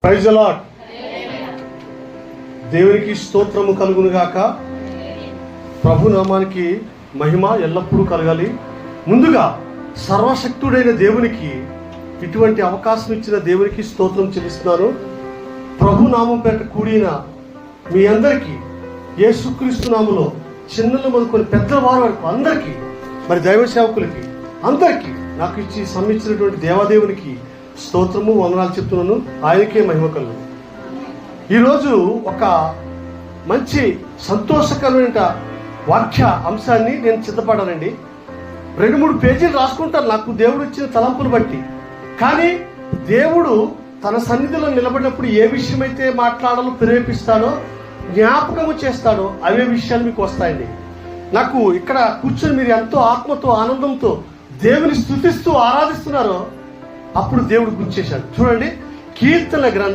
Praise the lord. దేవునికి స్తోత్రము కలుగును గాక. ప్రభు నామానికి మహిమ ఎల్లప్పుడూ కలగాలి. ముందుగా సర్వశక్తుడైన దేవునికి ఇటువంటి అవకాశం ఇచ్చిన దేవునికి స్తోత్రం చెల్లిస్తున్నాను. ప్రభు నామం పేట కూడిన మీ అందరికీ యేసుక్రీస్తు నామములో చిన్నలు మొదలుకొని పెద్దవారి వరకు అందరికీ, మరి దైవ సేవకులకి అందరికీ నాకు ఇచ్చి సమ్మించినటువంటి దేవాదేవునికి స్తోత్రము వందనాలు చెప్తున్నాను. ఆయనకే మహిమ కలుగును. ఈరోజు ఒక మంచి సంతోషకరమైన వాక్య అంశాన్ని నేను సిద్ధపడానండి. 2-3 పేజీలు రాసుకుంటాను నాకు దేవుడు ఇచ్చిన తలంపులు బట్టి. కానీ దేవుడు తన సన్నిధిలో నిలబడినప్పుడు ఏ విషయమైతే మాట్లాడాలో ప్రేరేపిస్తాడో, జ్ఞాపకము చేస్తాడో అవే విషయాలు మీకు వస్తాయండి. నాకు ఇక్కడ కూర్చొని మీరు ఎంతో ఆత్మతో ఆనందంతో దేవుని స్తుతిస్తూ ఆరాధిస్తున్నారో అప్పుడు దేవుడు గుర్తు చేశాడు. చూడండి, కీర్తనల గ్రంథం